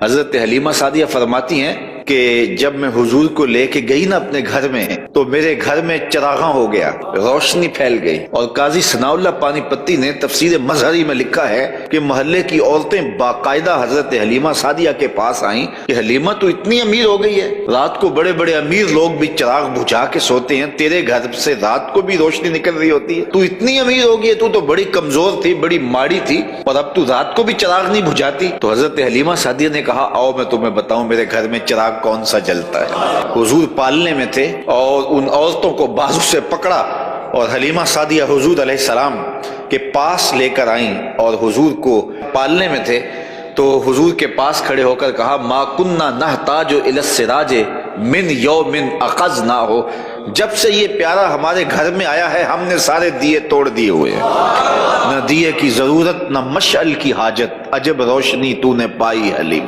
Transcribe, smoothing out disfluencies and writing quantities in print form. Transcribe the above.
حضرت حلیمہ سعدیہ فرماتی ہیں کہ جب میں حضور کو لے کے گئی نا اپنے گھر میں تو میرے گھر میں چراغاں ہو گیا، روشنی پھیل گئی۔ اور قاضی ثناء اللہ پانی پتی نے تفسیر مظہری میں لکھا ہے کہ محلے کی عورتیں باقاعدہ حضرت حلیمہ سعدیہ کے پاس آئیں کہ حلیمہ تو اتنی امیر ہو گئی ہے، رات کو بڑے بڑے امیر لوگ بھی چراغ بجھا کے سوتے ہیں، تیرے گھر سے رات کو بھی روشنی نکل رہی ہوتی ہے، تو اتنی امیر ہو گئی ہے، تو بڑی کمزور تھی، بڑی ماڑی تھی، اور اب تو رات کو بھی چراغ نہیں بجھاتی۔ تو حضرت حلیمہ سعدیہ نے کہا آؤ میں تمہیں بتاؤں میرے گھر میں چراغ کون سا جلتا ہے۔ حضور پالنے میں تھے اور ان عورتوں کو بازو سے پکڑا اور حلیمہ سعدیہ حضور علیہ السلام کے پاس لے کر آئیں، اور حضور کو پالنے میں تھے تو حضور کے پاس کھڑے ہو کر کہا ما کننا نحتاج الی السراج من یوم اخذنا ہو، جب سے یہ پیارا ہمارے گھر میں آیا ہے ہم نے سارے دیے توڑ دیے ہوئے ہیں، نہ دیے کی ضرورت نہ مشعل کی حاجت، عجب روشنی تو نے پائی حلیمہ۔